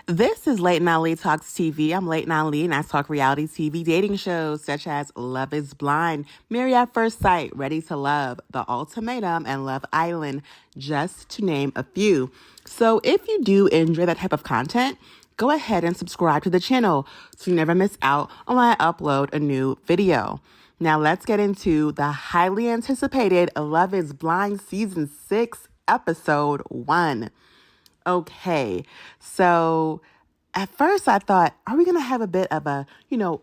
This is Late Night Lee Talks TV. I'm Late Night Lee, and I talk reality TV dating shows such as Love is Blind, Married at First Sight, Ready to Love, The Ultimatum, and Love Island, just to name a few. So if you do enjoy that type of content, go ahead and subscribe to the channel so you never miss out on when I upload a new video. Now let's get into the highly anticipated Love is Blind Season 6, Episode 1. Okay, so at first I thought, are we going to have a bit of a,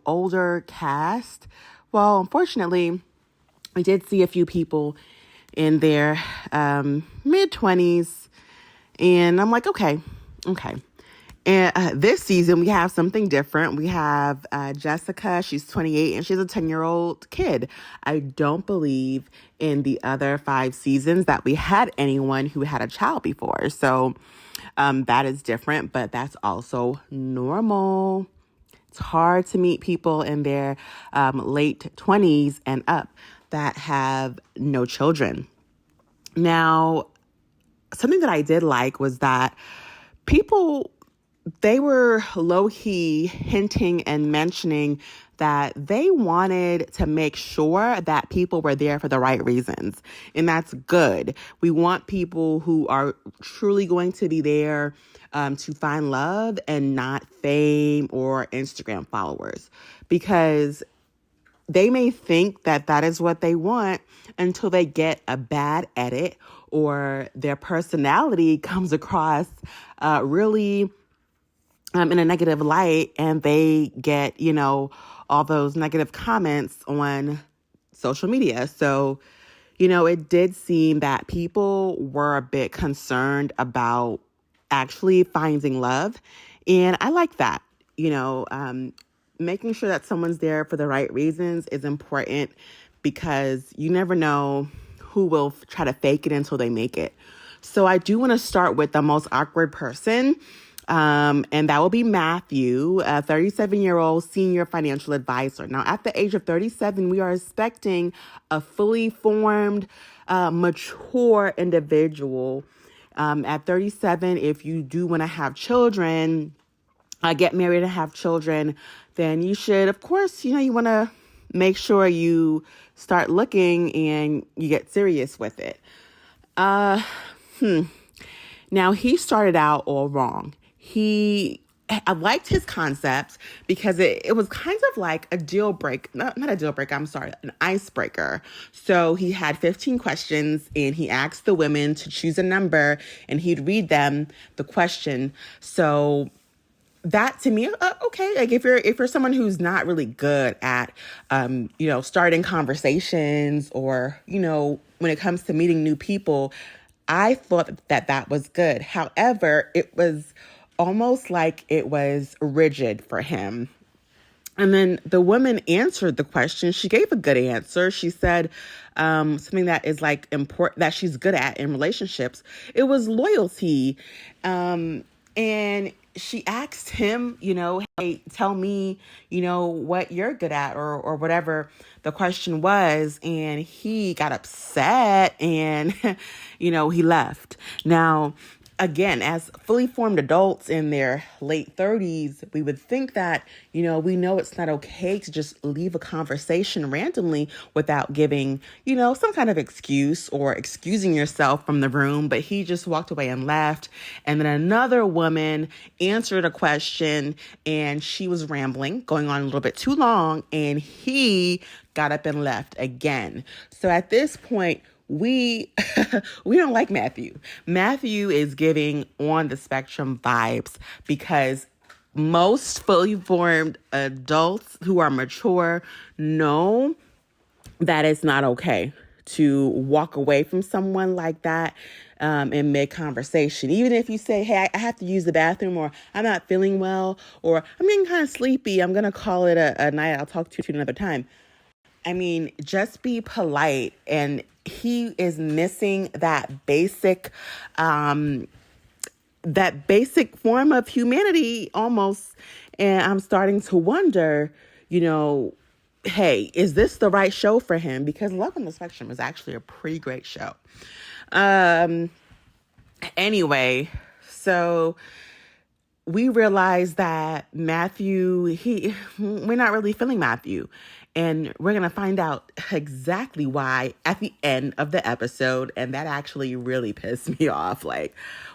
older cast? Well, unfortunately, we did see a few people in their mid-20s, and I'm like, okay. And this season, we have something different. We have Jessica. She's 28, and she's a 10-year-old kid. I don't believe in the other 5 seasons that we had anyone who had a child before. So that is different, but that's also normal. It's hard to meet people in their late 20s and up that have no children. Now, something that I did like was that they were low-key hinting and mentioning that they wanted to make sure that people were there for the right reasons. And that's good. We want people who are truly going to be there to find love and not fame or Instagram followers. Because they may think that that is what they want until they get a bad edit or their personality comes across really in a negative light, and they get, all those negative comments on social media. So, it did seem that people were a bit concerned about actually finding love. And I like that, making sure that someone's there for the right reasons is important, because you never know who will try to fake it until they make it. So I do want to start with the most awkward person. And that will be Matthew, a 37-year-old senior financial advisor. Now, at the age of 37, we are expecting a fully formed, mature individual. At 37, if you do want to have children, get married and have children, then you should, of course, you want to make sure you start looking and you get serious with it. Now, he started out all wrong. I liked his concept because it was kind of like a deal break, not a deal breaker, an icebreaker. So he had 15 questions, and he asked the women to choose a number, and he'd read them the question. So that, to me, okay. Like if you're someone who's not really good at, starting conversations or, when it comes to meeting new people, I thought that was good. However, it was almost like it was rigid for him. And then the woman answered the question. She gave a good answer. She said something that is like important, that she's good at in relationships. It was loyalty. And she asked him, hey, tell me, what you're good at, or whatever the question was. And he got upset and, he left. Now, again, as fully formed adults in their late 30s, we would think that, we know it's not okay to just leave a conversation randomly without giving, some kind of excuse or excusing yourself from the room. But he just walked away and left. And then another woman answered a question, and she was rambling, going on a little bit too long, and he got up and left again. So at this point, we don't like Matthew. Matthew is giving on the spectrum vibes, because most fully formed adults who are mature know that it's not okay to walk away from someone like that in mid-conversation. Even if you say, hey, I have to use the bathroom, or I'm not feeling well, or I'm getting kind of sleepy, I'm going to call it a night. I'll talk to you another time. I mean, just be polite. And he is missing that basic form of humanity almost. And I'm starting to wonder, hey, is this the right show for him? Because Love on the Spectrum is actually a pretty great show. Anyway, so we realized that we're not really feeling Matthew. And we're going to find out exactly why at the end of the episode. And that actually really pissed me off. Like,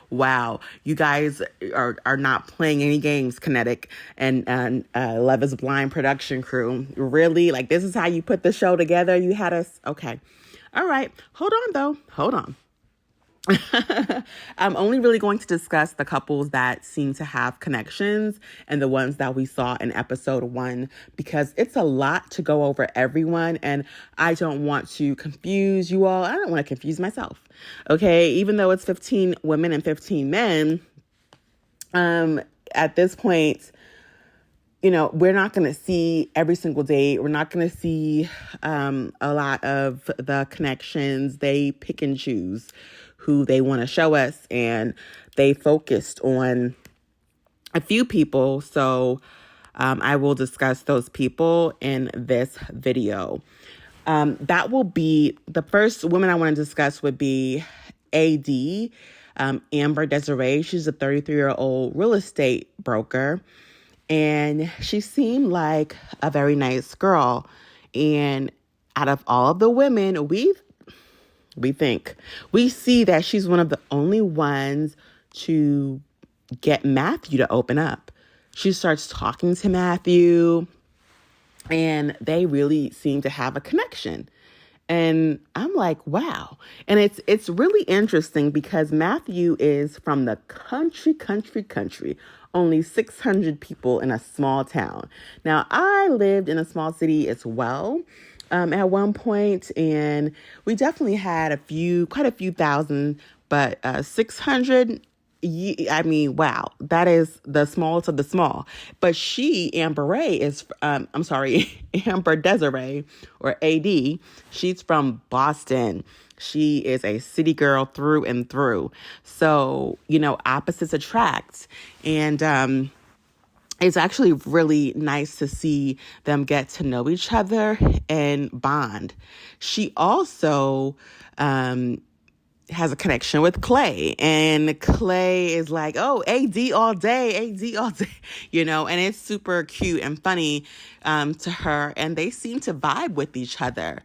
wow, you guys are not playing any games, Kinetic and Love is Blind production crew. Really? Like, this is how you put the show together? You had us? Okay. All right. Hold on, though. Hold on. I'm only really going to discuss the couples that seem to have connections and the ones that we saw in episode 1 because it's a lot to go over everyone and I don't want to confuse you all. I don't want to confuse myself. Okay, even though it's 15 women and 15 men, at this point, we're not going to see every single date. We're not going to see a lot of the connections. They pick and choose who they want to show us, and they focused on a few people. So I will discuss those people in this video. That will be the first woman I want to discuss would be AD, Amber Desiree. She's a 33-year-old real estate broker. And she seemed like a very nice girl. And out of all of the women, we see that she's one of the only ones to get Matthew to open up. She starts talking to Matthew, and they really seem to have a connection. And I'm like, wow. And it's really interesting because Matthew is from the country, only 600 people in a small town. Now, I lived in a small city as well at one point, and we definitely had quite a few thousand, but 600, I mean, wow, that is the smallest of the small. But Amber Desiree, or AD, she's from Boston. She is a city girl through and through. So, opposites attract. And it's actually really nice to see them get to know each other and bond. She also has a connection with Clay, and Clay is like, oh, AD all day, and it's super cute and funny to her, and they seem to vibe with each other.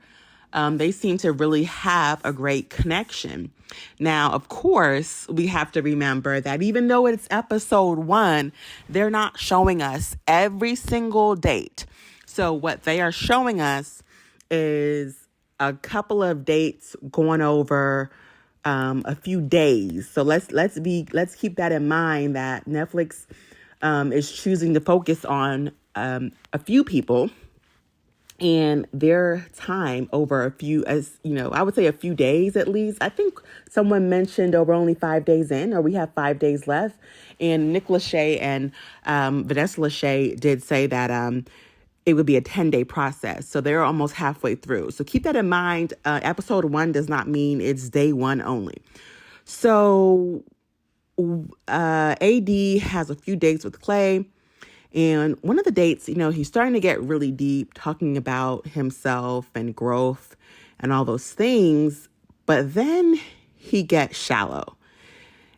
They seem to really have a great connection. Now, of course, we have to remember that even though it's episode 1, they're not showing us every single date. So what they are showing us is a couple of dates going over a few days. So let's keep that in mind, that Netflix is choosing to focus on a few people and their time over I would say a few days at least. I think someone mentioned we're only 5 days in, or we have 5 days left. And Nick Lachey and Vanessa Lachey did say that it would be a 10-day process. So they're almost halfway through. So keep that in mind. Episode 1 does not mean it's day 1 only. So AD has a few dates with Clay. And one of the dates, he's starting to get really deep, talking about himself and growth and all those things. But then he gets shallow.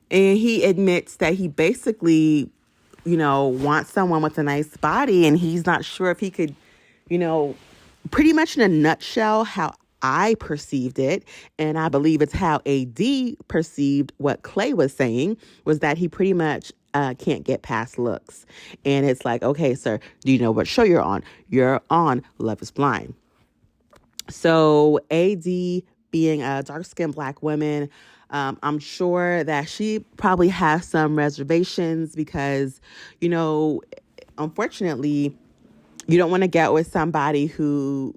And he admits that he basically wants someone with a nice body, and he's not sure if he could, pretty much in a nutshell, how I perceived it, and I believe it's how AD perceived what Clay was saying, was that he pretty much can't get past looks. And it's like, okay, sir, do you know what show you're on? You're on Love is Blind. So AD, being a dark-skinned Black woman, I'm sure that she probably has some reservations because, unfortunately, you don't want to get with somebody who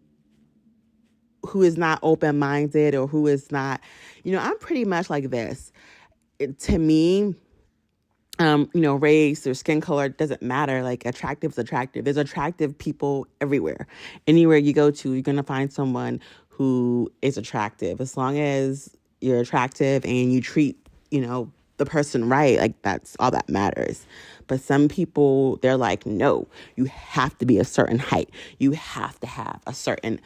is not open-minded, or who is not, I'm pretty much like this. To me, race or skin color doesn't matter. Like, attractive is attractive. There's attractive people everywhere. Anywhere you go to, you're going to find someone who is attractive. As long as you're attractive and you treat, the person right, like, that's all that matters. But some people, they're like, no, you have to be a certain height. You have to have a certain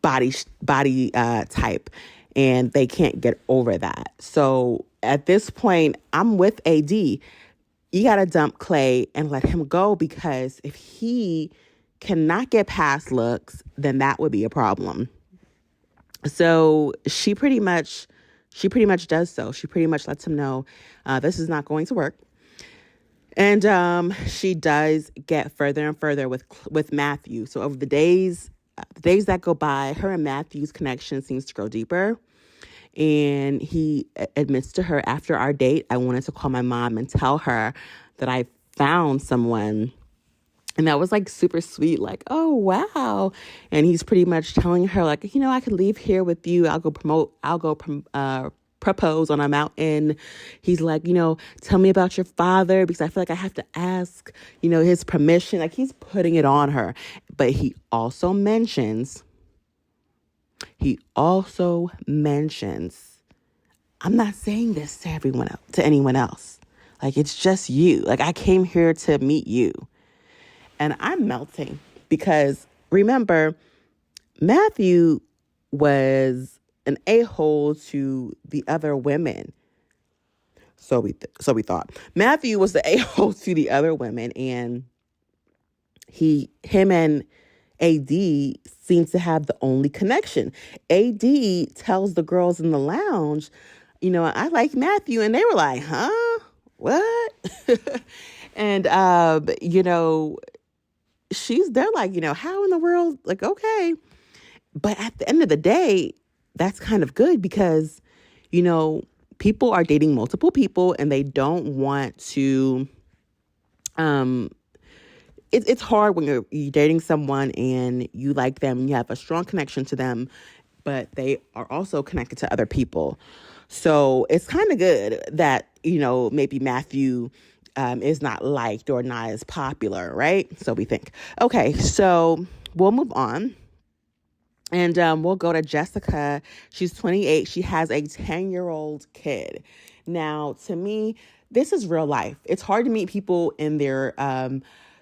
body type, and they can't get over that. So at this point, I'm with AD. You got to dump Clay and let him go, because if he cannot get past looks, then that would be a problem. So she pretty much does so. She pretty much lets him know this is not going to work. And she does get further and further with Matthew. So over the days that go by, her and Matthew's connection seems to grow deeper. And he admits to her, after our date, I wanted to call my mom and tell her that I found someone. And that was like super sweet, like, oh, wow. And he's pretty much telling her, like, I could leave here with you. I'll go propose on a mountain. He's like, tell me about your father, because I feel like I have to ask, his permission. Like, he's putting it on her. But he also mentions, I'm not saying this to anyone else. Like, it's just you. Like, I came here to meet you. And I'm melting because, remember, Matthew was an a-hole to the other women. So we thought. Matthew was the a-hole to the other women, and him and AD seems to have the only connection. AD tells the girls in the lounge, I like Matthew, and they were like, huh? What? And they're like, how in the world? Like, okay. But at the end of the day, that's kind of good because, people are dating multiple people and they don't want to, it's hard when you're dating someone and you like them, you have a strong connection to them, but they are also connected to other people. So it's kind of good that, maybe Matthew is not liked or not as popular, right? So we think. Okay, so we'll move on. And we'll go to Jessica. She's 28. She has a 10-year-old kid. Now, to me, this is real life. It's hard to meet people in their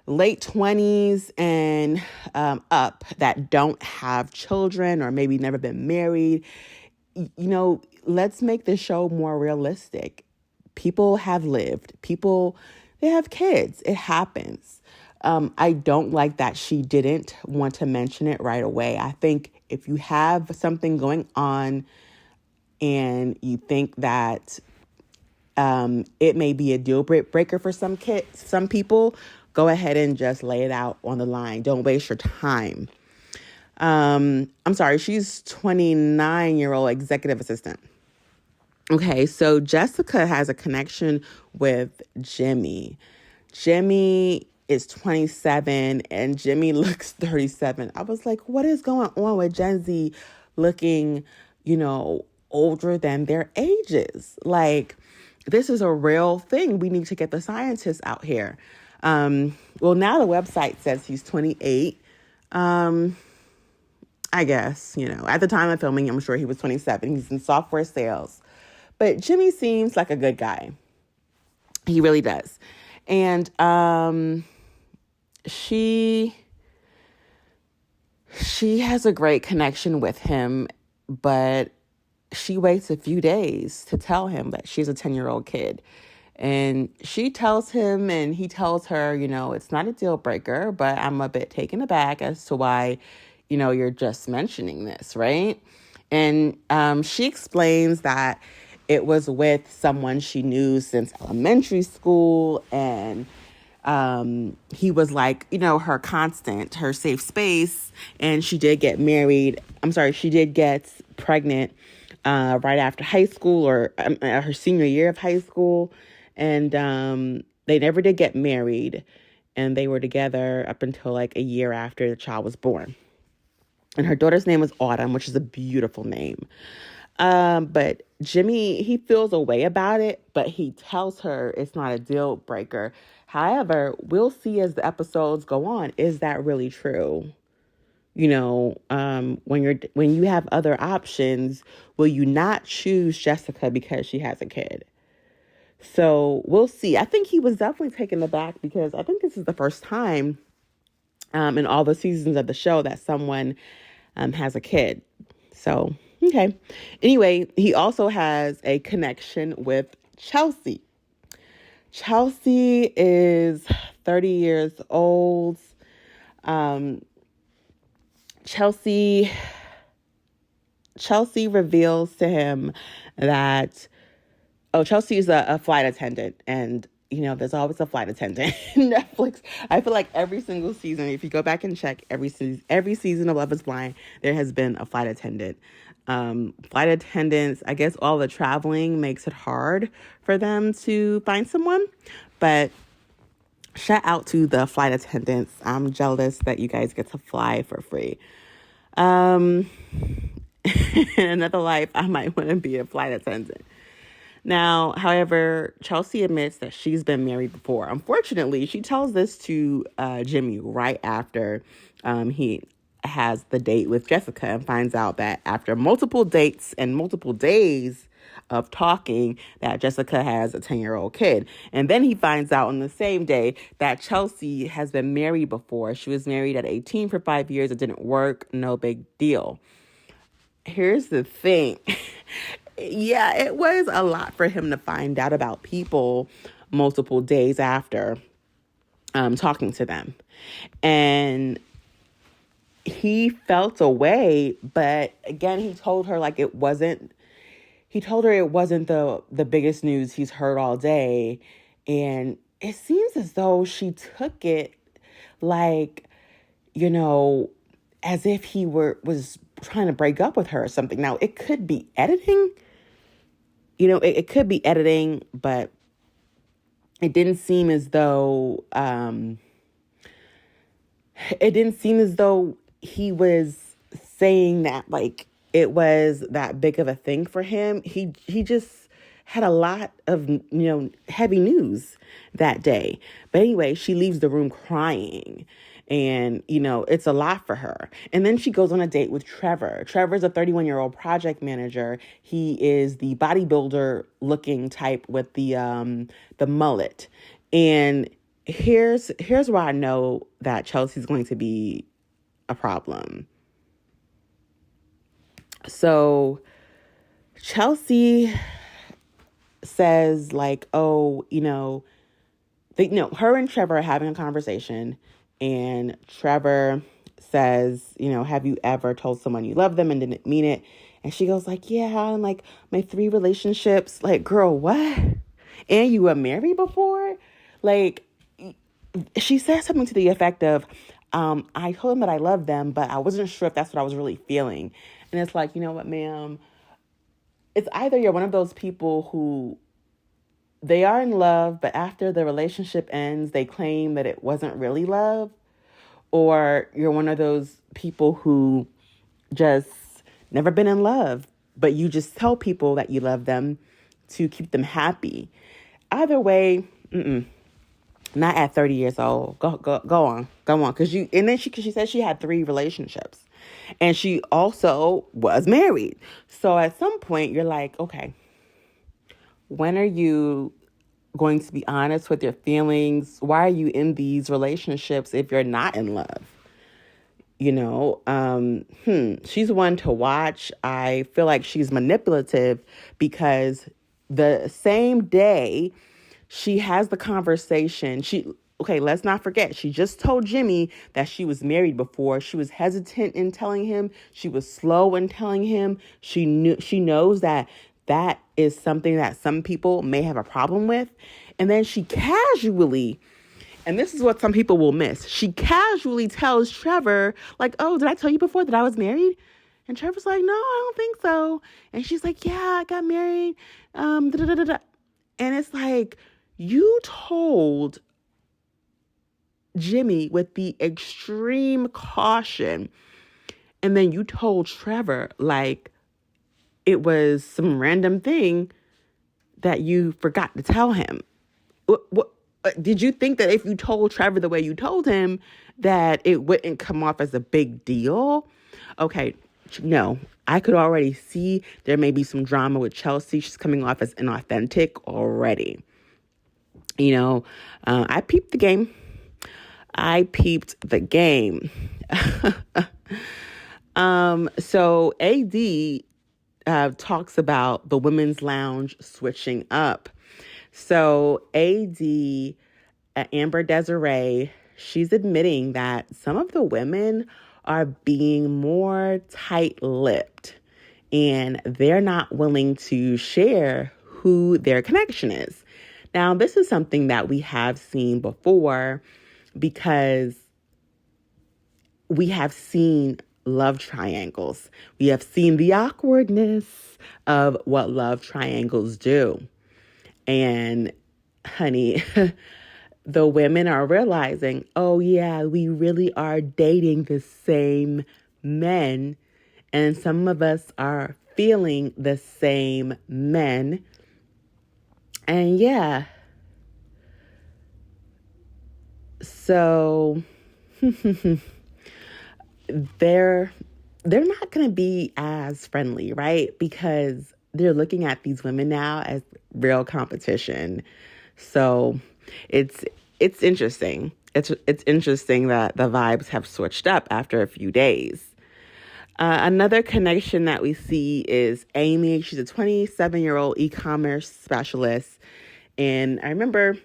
late 20s and up that don't have children or maybe never been married. Let's make this show more realistic. People have lived. They have kids. It happens. I don't like that she didn't want to mention it right away. I think if you have something going on and you think that it may be a deal breaker for some people, go ahead and just lay it out on the line. Don't waste your time. I'm sorry, she's 29-year-old executive assistant. Okay, so Jessica has a connection with Jimmy. Jimmy is 27 and Jimmy looks 37. I was like, what is going on with Gen Z looking, older than their ages? Like, this is a real thing. We need to get the scientists out here. Well, now the website says he's 28. I guess, at the time of filming, I'm sure he was 27. He's in software sales. But Jimmy seems like a good guy. He really does. And she has a great connection with him, but she waits a few days to tell him that she's a 10-year-old kid. And she tells him and he tells her, it's not a deal breaker, but I'm a bit taken aback as to why, you're just mentioning this, right? And she explains that it was with someone she knew since elementary school, and he was like, her constant, her safe space, and she did get pregnant right after high school or her senior year of high school, and they never did get married, and they were together up until like a year after the child was born. And her daughter's name was Autumn, which is a beautiful name. But Jimmy, he feels a way about it, but he tells her it's not a deal breaker. However, we'll see as the episodes go on, is that really true? When you have other options, will you not choose Jessica because she has a kid? So we'll see. I think he was definitely taken aback because I think this is the first time in all the seasons of the show that someone has a kid. So Okay. Anyway, he also has a connection with Chelsea. Chelsea is 30 years old. Um, Chelsea Chelsea reveals to him that, Chelsea is a flight attendant, and there's always a flight attendant in Netflix. I feel like every single season, if you go back and check every season of Love Is Blind, there has been a flight attendant. Flight attendants, I guess all the traveling makes it hard for them to find someone, but shout out to the flight attendants. I'm jealous that you guys get to fly for free. In another life, I might want to be a flight attendant. Now, however, Chelsea admits that she's been married before. Unfortunately, she tells this to Jimmy right after he has the date with Jessica, and finds out that after multiple dates and multiple days of talking, that Jessica has a 10-year-old kid. And then he finds out on the same day that Chelsea has been married before. She was married at 18 for 5 years. It didn't work. No big deal. Here's the thing. Yeah, it was a lot for him to find out about people multiple days after talking to them. And he felt away, but again, he told her it wasn't the biggest news he's heard all day. And it seems as though she took it as if he was trying to break up with her or something. Now, it could be editing. It could be editing, but it didn't seem as though he was saying that it was that big of a thing for him. He just had a lot of heavy news that day. But anyway, she leaves the room crying. And, it's a lot for her. And then she goes on a date with Trevor. Trevor's a 31-year-old project manager. He is the bodybuilder looking type with the mullet. And here's where I know that Chelsea's going to be a problem. So Chelsea says her and Trevor are having a conversation. And Trevor says, have you ever told someone you love them and didn't mean it? And she goes yeah, and my 3 relationships. Girl, what? And you were married before? She says something to the effect of, I told them that I loved them, but I wasn't sure if that's what I was really feeling. And it's you know what, ma'am? It's either you're one of those people who they are in love, but after the relationship ends, they claim that it wasn't really love. Or you're one of those people who just never been in love, but you just tell people that you love them to keep them happy. Either way, not at 30 years old. Go on. Because she said she had 3 relationships, and she also was married. So at some point, you're okay, when are you going to be honest with your feelings? Why are you in these relationships if you're not in love? She's one to watch. I feel like she's manipulative because the same day she has the conversation, let's not forget, she just told Jimmy that she was married before. She was hesitant in telling him. She was slow in telling him. She knows that is something that some people may have a problem with. And then she casually, and this is what some people will miss, she casually tells Trevor, oh, did I tell you before that I was married? And Trevor's no, I don't think so. And she's yeah, I got married. And it's you told Jimmy with the extreme caution, and then you told Trevor it was some random thing that you forgot to tell him. What did you think that if you told Trevor the way you told him that it wouldn't come off as a big deal? Okay, no, I could already see there may be some drama with Chelsea. She's coming off as inauthentic already. I peeped the game. So AD talks about the women's lounge switching up. So AD, Amber Desiree, she's admitting that some of the women are being more tight-lipped and they're not willing to share who their connection is. Now, this is something that we have seen before because we have seen love triangles. We have seen the awkwardness of what love triangles do. And honey, the women are realizing, oh yeah, we really are dating the same men. And some of us are feeling the same men. And yeah, so they're not going to be as friendly, right? Because they're looking at these women now as real competition. So it's interesting. It's interesting that the vibes have switched up after a few days. Another connection that we see is Amy. She's a 27-year-old e-commerce specialist. And I remember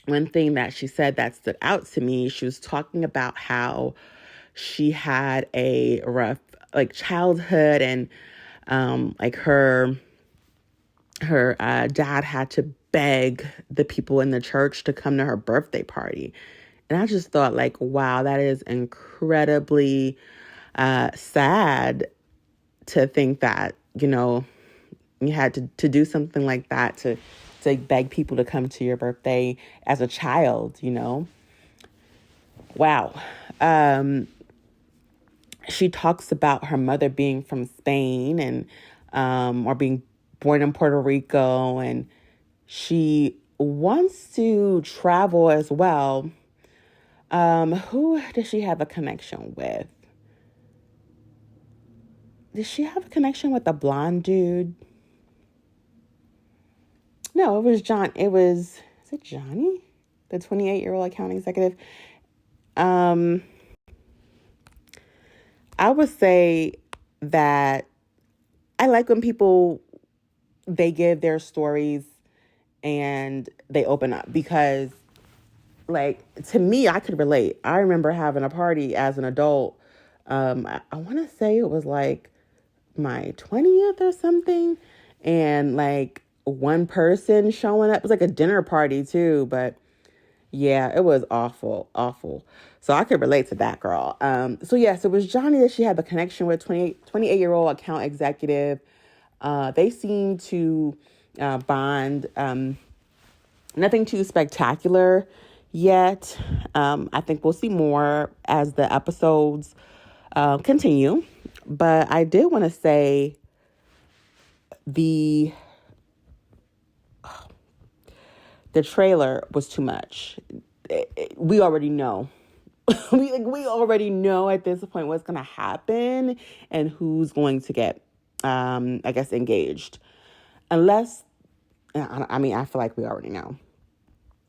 one thing that she said that stood out to me. She was talking about how she had a rough childhood, and her dad had to beg the people in the church to come to her birthday party. And I just thought, wow, that is incredibly sad to think that, you had to do something like that to beg people to come to your birthday as a child, Wow. She talks about her mother being from Spain and or being born in Puerto Rico, and she wants to travel as well. Who does she have a connection with? Did she have a connection with the blonde dude? No, it was John. Is it Johnny? The 28-year-old account executive? I would say that I like when people, they give their stories and they open up, because to me, I could relate. I remember having a party as an adult. I want to say it was my 20th or something. And one person showing up. It was a dinner party too, but yeah, it was awful, awful. So I could relate to that girl. So yes, it was Johnny that she had the connection with, 28-year-old account executive. They seem to bond. Nothing too spectacular yet. I think we'll see more as the episodes continue. But I did want to say the trailer was too much. We already know. we already know at this point what's going to happen and who's going to get, engaged. Unless, I feel like we already know.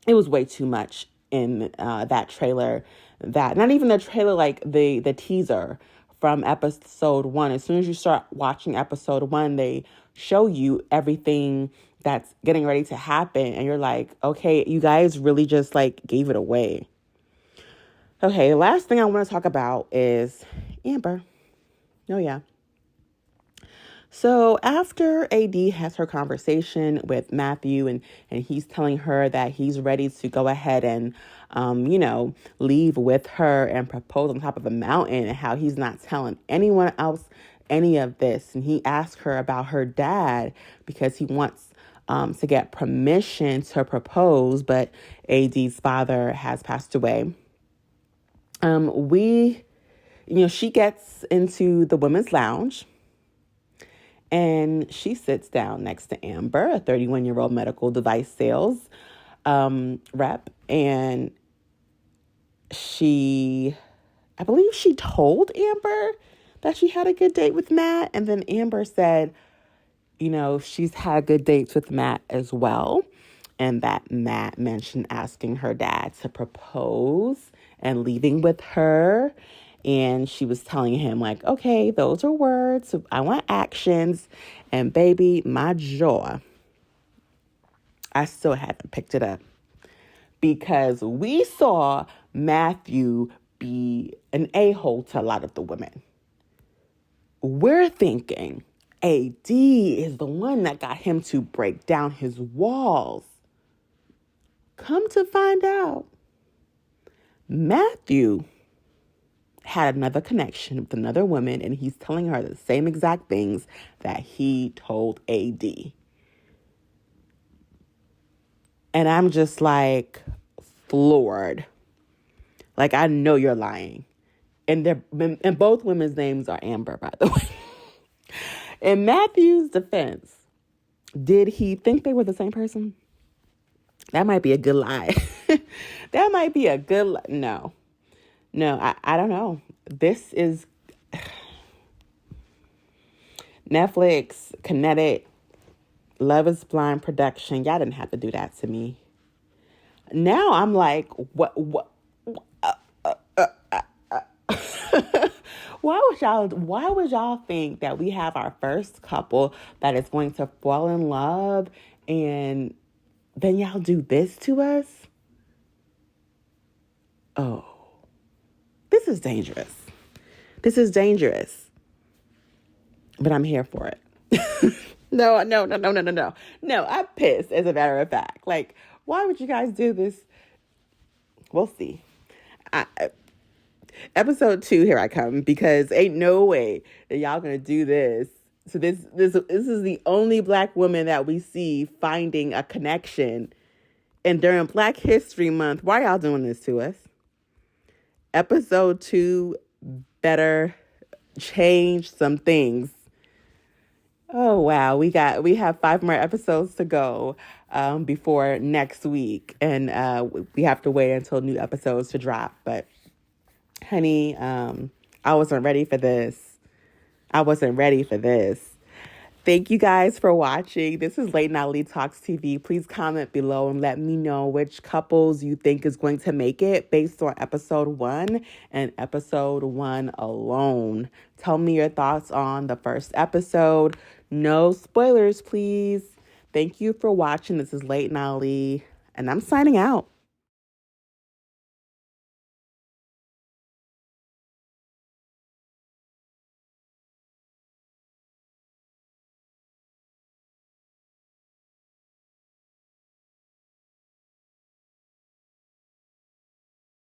It was way too much in that trailer. That not even the trailer, the teaser from episode 1. As soon as you start watching episode 1, they show you everything that's getting ready to happen. And you're like, okay, you guys really just gave it away. Okay, the last thing I want to talk about is Amber. Oh, yeah. So after AD has her conversation with Matthew and he's telling her that he's ready to go ahead and, leave with her and propose on top of a mountain, and how he's not telling anyone else any of this. And he asked her about her dad because he wants to get permission to propose, but AD's father has passed away. She gets into the women's lounge and she sits down next to Amber, a 31-year-old medical device sales rep. And I believe she told Amber that she had a good date with Matt. And then Amber said, she's had good dates with Matt as well. And that Matt mentioned asking her dad to propose and leaving with her. And she was telling him, like, okay, those are words. I want actions. And baby, my jaw, I still haven't picked it up. Because we saw Matthew be an a-hole to a lot of the women. We're thinking AD is the one that got him to break down his walls. Come to find out, Matthew had another connection with another woman, and he's telling her the same exact things that he told AD. And I'm just like floored. Like, I know you're lying. And both women's names are Amber, by the way. In Matthew's defense, did he think they were the same person? That might be a good lie. That might be a good lie. No, I don't know. This is Netflix, Kinetic, Love is Blind production. Y'all didn't have to do that to me. Now I'm like, what? Why would y'all think that we have our first couple that is going to fall in love and then y'all do this to us? Oh, this is dangerous. This is dangerous. But I'm here for it. No. No, I'm pissed, as a matter of fact. Like, why would you guys do this? We'll see. Episode 2, here I come, because ain't no way that y'all gonna do this. So this is the only Black woman that we see finding a connection. And during Black History Month, why y'all doing this to us? Episode 2 better change some things. Oh, wow. We have 5 more episodes to go before next week. And we have to wait until new episodes to drop. But, honey, I wasn't ready for this. Thank you guys for watching. This is Late Night Lee Talks TV. Please comment below and let me know which couples you think is going to make it based on episode 1 and episode 1 alone. Tell me your thoughts on the first episode. No spoilers, please. Thank you for watching. This is Late Night Lee, and I'm signing out.